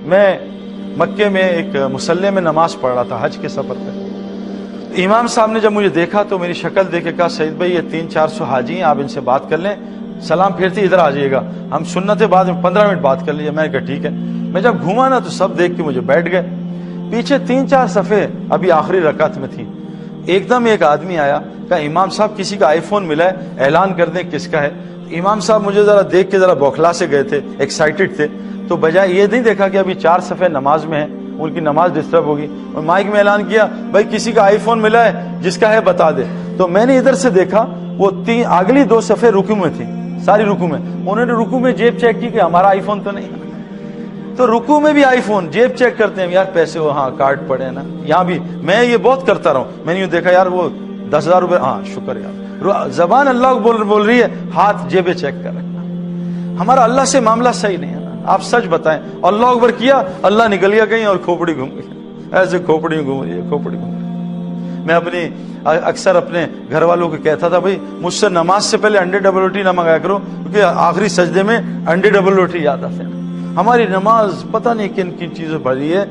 میں مکے میں ایک مصلی میں نماز پڑھ رہا تھا حج کے سفر پہ. امام صاحب نے جب مجھے دیکھا تو میری شکل دیکھ کے کہا سعید بھائی یہ 300-400 حاجی ہیں، آپ ان سے بات کر لیں، سلام پھیرتے ادھر آ جائیے گا، ہم سنت بعد میں 15 منٹ بات کر لیجیے. میں نے کہا ٹھیک ہے. میں جب گھوما نا تو سب دیکھ کے مجھے بیٹھ گئے. پیچھے 3-4 صفحے ابھی آخری رکعت میں تھی. ایک دم ایک آدمی آیا، کہا امام صاحب کسی کا آئی فون ملا ہے، اعلان کر دیں کس کا ہے. امام صاحب مجھے ذرا دیکھ کے ذرا بوکھلا سے گئے تھے، ایکسائٹڈ تھے. تو بجائے یہ نہیں دیکھا کہ ابھی 4 صفحے نماز میں ہیں، ان کی نماز ڈسٹرب ہوگی، اور مائک میں اعلان کیا بھائی کسی کا آئی فون ملا ہے، جس کا ہے بتا دے. تو میں نے ادھر سے دیکھا وہ اگلی 2 صفحے رکوع میں تھی، ساری رکوع میں. انہوں نے رکوع میں جیب چیک کی کہ ہمارا آئی فون تو نہیں ہے. تو رکوع میں بھی آئی فون جیب چیک کرتے ہیں یار، پیسے ہاں کارڈ پڑے نا. یہاں بھی میں یہ بہت کرتا رہا ہوں. میں نے دیکھا یار وہ 10,000 روپے، ہاں شکر یار، زبان اللہ بول رہی ہے، ہاتھ جیبیں چیک کر رہے. ہمارا اللہ سے معاملہ صحیح نہیں ہے نا. آپ سچ بتائیں. اللہ اکبر کیا، اللہ نکل گیا کہیں اور کھوپڑی گھوم گئی. ایسے کھوپڑی گھوم رہی ہے، کھوپڑی گھوم رہی ہے. میں اکثر اپنے گھر والوں کو کہتا تھا بھائی مجھ سے نماز سے پہلے انڈے ڈبل روٹی نہ منگایا کرو، کیونکہ آخری سجدے میں انڈے ڈبل روٹی یاد آتے ہیں. ہماری نماز پتہ نہیں کن کن چیزوں پڑھی ہے.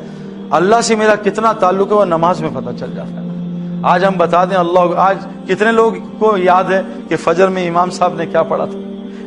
اللہ سے میرا کتنا تعلق ہے وہ نماز میں پتہ چل جاتا ہے. آج ہم بتا دیں اللہ، آج کتنے لوگ کو یاد ہے کہ فجر میں امام صاحب نے کیا پڑھا تھا،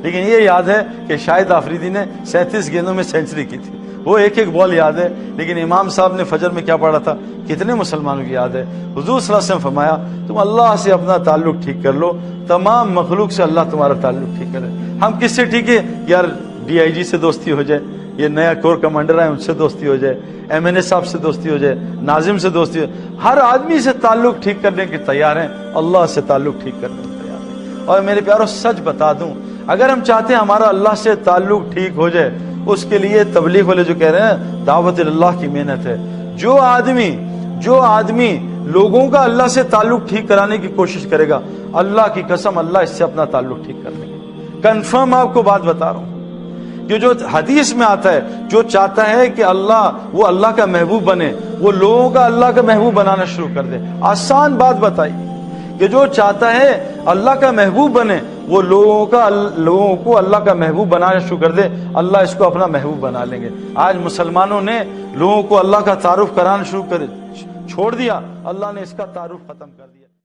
لیکن یہ یاد ہے کہ شاہد آفریدی نے 37 گیندوں میں سینچری کی تھی. وہ ایک ایک بال یاد ہے، لیکن امام صاحب نے فجر میں کیا پڑھا تھا کتنے مسلمانوں کی یاد ہے. حضور صلی اللہ علیہ وسلم فرمایا تم اللہ سے اپنا تعلق ٹھیک کر لو، تمام مخلوق سے اللہ تمہارا تعلق ٹھیک کرے. ہم کس سے ٹھیک ہے یار؟ DIG سے دوستی ہو جائے، یہ نیا کور کمانڈر ہے ان سے دوستی ہو جائے، MNA صاحب سے دوستی ہو جائے، ناظم سے دوستی ہو جائے. ہر آدمی سے تعلق ٹھیک کرنے کے تیار ہیں، اللہ سے تعلق ٹھیک کرنے کے تیار ہیں. اور میرے پیاروں سچ بتا دوں، اگر ہم چاہتے ہیں ہمارا اللہ سے تعلق ٹھیک ہو جائے، اس کے لیے تبلیغ والے جو کہہ رہے ہیں دعوت اللہ کی محنت ہے. جو آدمی لوگوں کا اللہ سے تعلق ٹھیک کرانے کی کوشش کرے گا، اللہ کی قسم اللہ اس سے اپنا تعلق ٹھیک کر لے گا. کنفرم آپ کو بات بتا رہا ہوں کہ جو حدیث میں آتا ہے، جو چاہتا ہے کہ وہ اللہ کا محبوب بنے، وہ لوگوں کا اللہ کا محبوب بنانا شروع کر دے. آسان بات بتائی کہ جو چاہتا ہے اللہ کا محبوب بنے، وہ لوگوں کو اللہ کا محبوب بنانا شروع کر دے، اللہ اس کو اپنا محبوب بنا لیں گے. آج مسلمانوں نے لوگوں کو اللہ کا تعارف کرانا شروع کر چھوڑ دیا، اللہ نے اس کا تعارف ختم کر دیا.